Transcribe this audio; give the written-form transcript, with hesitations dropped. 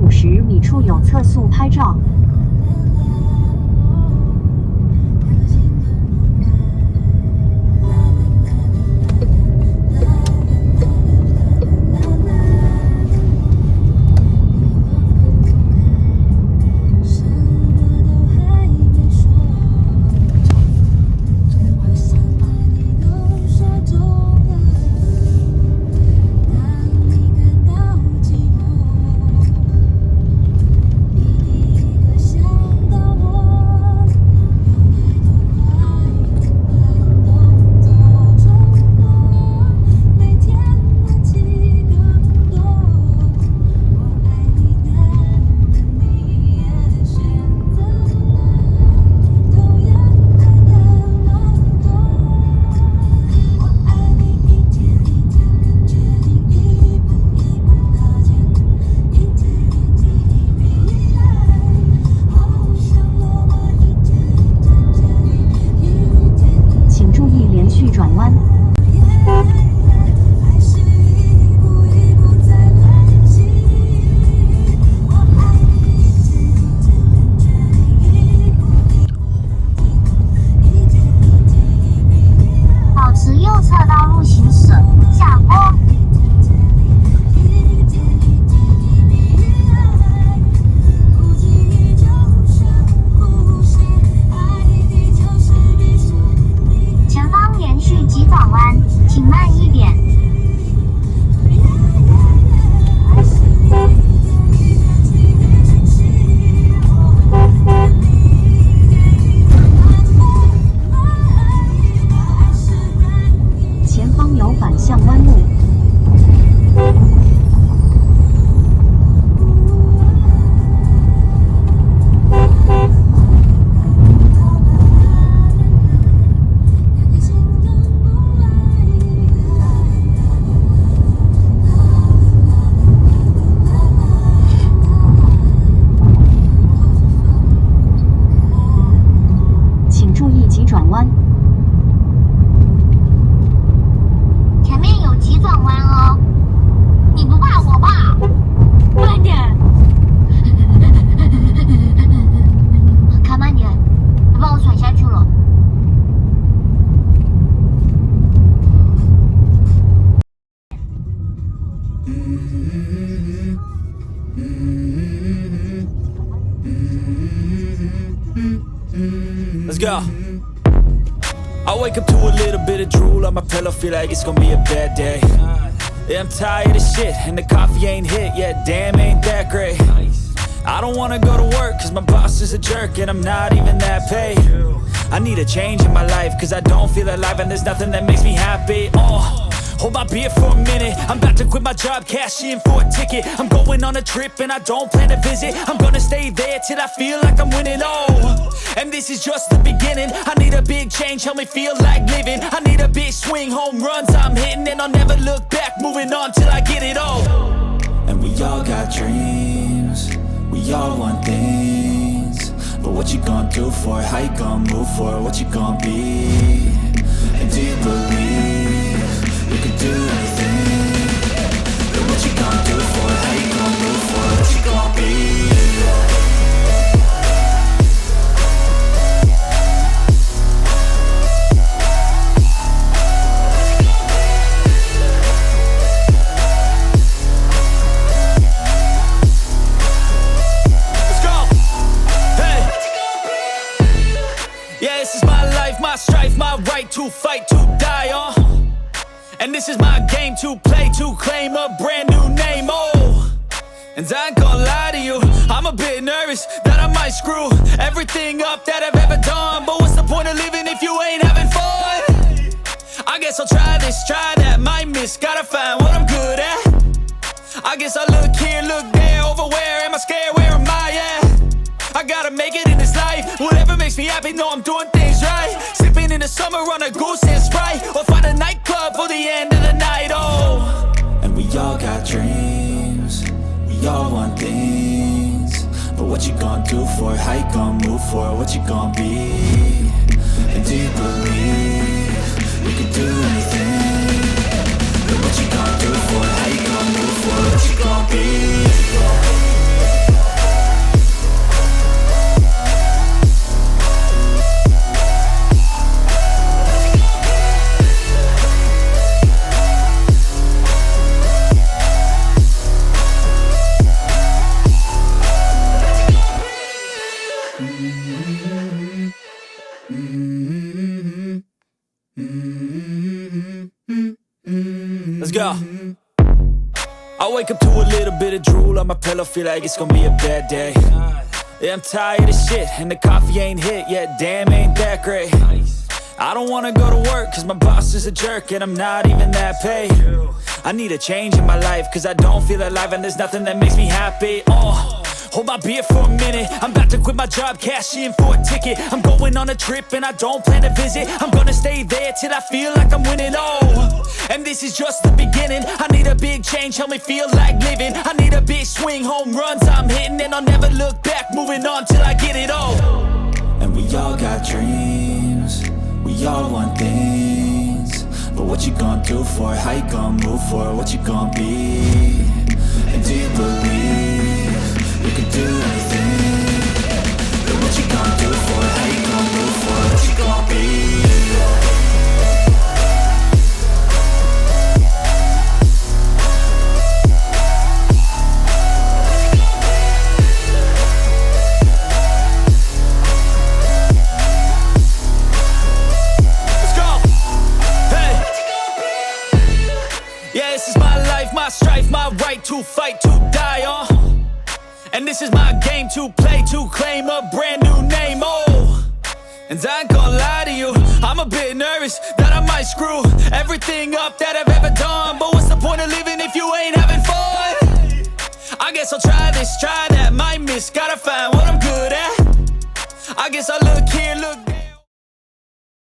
50米处有测速拍照。Let's go. I wake up to a little bit of drool on my pillow, feel like it's gonna be a bad day. Yeah, I'm tired of shit, and the coffee ain't hit yet, damn, ain't that great. I don't wanna go to work, cause my boss is a jerk, and I'm not even that paid. I need a change in my life, cause I don't feel alive, and there's nothing that makes me happy. Hold my beer for a minute, I'm about to quit my job, cash in for a ticket. I'm going on a trip and I don't plan to visit. I'm gonna stay there till I feel like I'm winning, and this is just the beginning. I need a big change, help me feel like living. I need a big swing, home runs I'm hitting, and I'll never look back, moving on till I get it all. And we all got dreams, we all want things, but what you gonna do for it? How you gonna move for it? What you gonna be? And do you believe you can do anything? But what you gonna do for it? How you gonna move for it? What you gonna be? Let's go! Hey! Yeah, this is my life, my strife, my right to fight, to die on. And this is my game to play, to claim a brand new name, And I ain't gonna lie to you, I'm a bit nervous that I might screw everything up that I've ever done. But what's the point of living if you ain't having fun? I guess I'll try this, try that, might miss, gotta find what I'm good at. I guess I look here, look there, over where am I scared, where am I at? I gotta make it in this life, whatever makes me happy, know I'm doing things right. Sipping in the summer on a goose and Sprite, or find a nightclub for the end of the night, And we all got dreams, we all want things, but what you gonna do for it? How you gonna move for it? What you gonna be? And do you believe you can do anything? But what you gonna do for it? How you gonna move for it? What you gonna be? Let's go. I wake up to a little bit of drool on my pillow, feel like it's gonna be a bad day. Yeah, I'm tired of shit, and the coffee ain't hit yet, damn, ain't that great. I don't wanna go to work, cause my boss is a jerk, and I'm not even that paid. I need a change in my life, cause I don't feel alive, and there's nothing that makes me happy. Hold my beer for a minute, I'm about to quit my job, cash in for a ticket. I'm going on a trip and I don't plan to visit. I'm gonna stay there till I feel like I'm winning, and this is just the beginning. I need a big change, help me feel like living. I need a big swing, home runs I'm hitting, and I'll never look back, moving on till I get it all. And we all got dreams, we all want things, but what you gonna do for it? How you gonna move for it? What you gonna be? And do you believe you can do anything? But what you gonna do for it? How you gonna move for it? What you gonna be? My strife, my right to fight, to die on. And this is my game to play, to claim a brand new name, And I ain't gonna lie to you, I'm a bit nervous that I might screw everything up that I've ever done. But what's the point of living if you ain't having fun? I guess I'll try this, try that, might miss, gotta find what I'm good at.